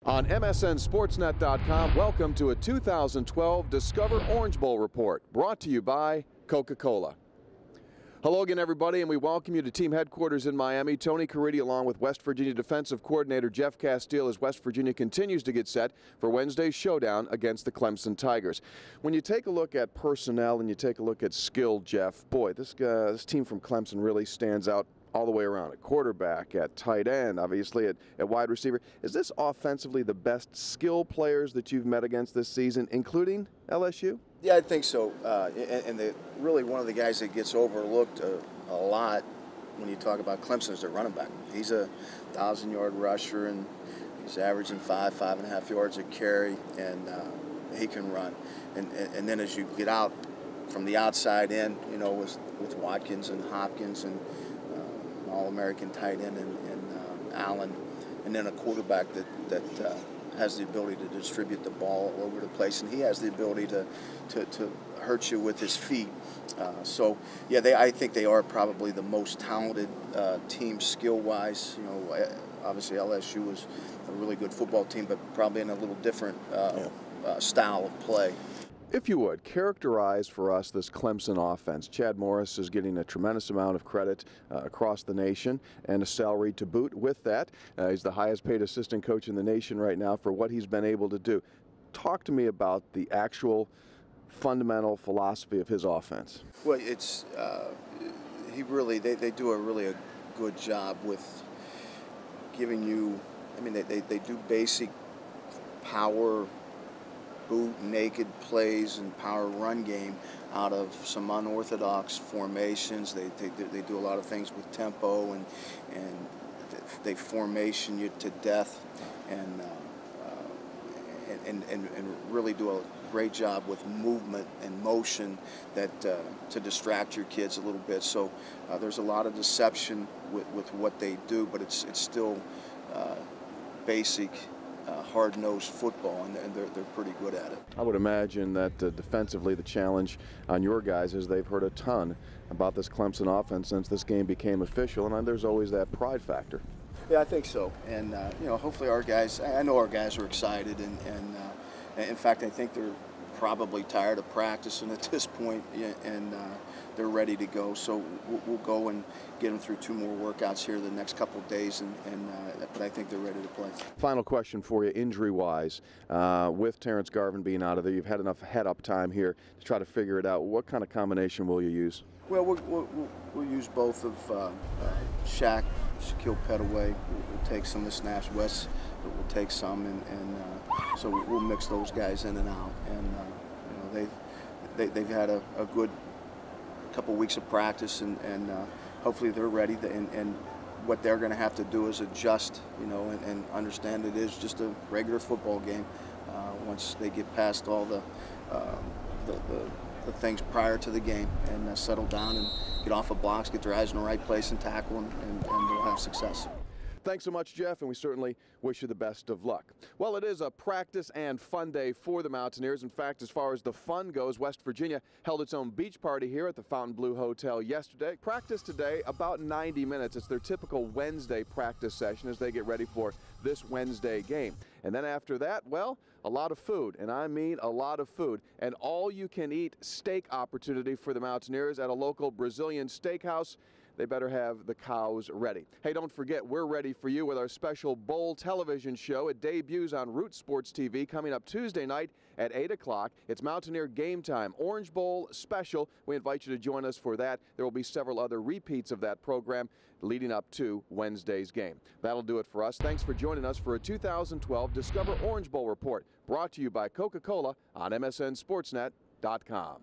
On MSNSportsNet.com, welcome to a 2012 Discover Orange Bowl report, brought to you by Coca-Cola. Hello again, everybody, and we welcome you to team headquarters in Miami. Tony Caridi along with West Virginia defensive coordinator Jeff Casteel as West Virginia continues to get set for Wednesday's showdown against the Clemson Tigers. When you take a look at personnel and you take a look at skill, Jeff, boy, this team from Clemson really stands out all the way around. At quarterback, at tight end, obviously at wide receiver. Is this offensively the best skill players that you've met against this season, including LSU? Yeah, I think so. Really one of the guys that gets overlooked a lot when you talk about Clemson is their running back. He's a 1,000-yard rusher, and he's averaging 5.5 yards a carry, and he can run. And then as you get out from the outside in, you know, with Watkins and Hopkins and All-American tight end and Allen, and then a quarterback that has the ability to distribute the ball all over the place, and he has the ability to hurt you with his feet. So yeah, I think they are probably the most talented team skill-wise. You know, obviously LSU was a really good football team, but probably in a little different style of play. If you would, characterize for us this Clemson offense. Chad Morris is getting a tremendous amount of credit across the nation and a salary to boot with that. He's the highest paid assistant coach in the nation right now for what he's been able to do. Talk to me about the actual fundamental philosophy of his offense. Well, it's they do a good job with giving you, I mean, they do basic power boot, naked plays and power run game out of some unorthodox formations. They do a lot of things with tempo, and they formation you to death, and really do a great job with movement and motion that to distract your kids a little bit. So there's a lot of deception with what they do, but it's still basic hard-nosed football, and they're pretty good at it. I would imagine that defensively the challenge on your guys is they've heard a ton about this Clemson offense since this game became official, and there's always that pride factor. Yeah, I think so, and you know, hopefully our guys, I know our guys are excited, and in fact I think they're probably tired of practicing at this point, and they're ready to go. So we'll go and get them through 2 more workouts here the next couple of days, but I think they're ready to play. Final question for you, injury-wise, with Terrence Garvin being out of there, you've had enough head-up time here to try to figure it out. What kind of combination will you use? Well, we'll use both of Shaquille Petaway. We'll take some of the snaps. Wes will take some, and so we'll mix those guys in and out. And you know, they've had a good couple weeks of practice, and hopefully they're ready. And what they're going to have to do is adjust, you know, and understand it is just a regular football game. Once they get past all the things prior to the game and settle down and get off of blocks, get their eyes in the right place and tackle, and they'll have success. Thanks so much, Jeff, and we certainly wish you the best of luck. Well, it is a practice and fun day for the Mountaineers. In fact, as far as the fun goes, West Virginia held its own beach party here at the Fontainebleau Hotel yesterday. Practice today, about 90 minutes. It's their typical Wednesday practice session as they get ready for this Wednesday game. And then after that, well, a lot of food, and I mean a lot of food. An all-you-can-eat steak opportunity for the Mountaineers at a local Brazilian steakhouse. They better have the cows ready. Hey, don't forget, we're ready for you with our special Bowl television show. It debuts on Root Sports TV coming up Tuesday night at 8 o'clock. It's Mountaineer Game Time, Orange Bowl special. We invite you to join us for that. There will be several other repeats of that program leading up to Wednesday's game. That'll do it for us. Thanks for joining us for a 2012 Discover Orange Bowl report, brought to you by Coca-Cola on MSNSportsNet.com.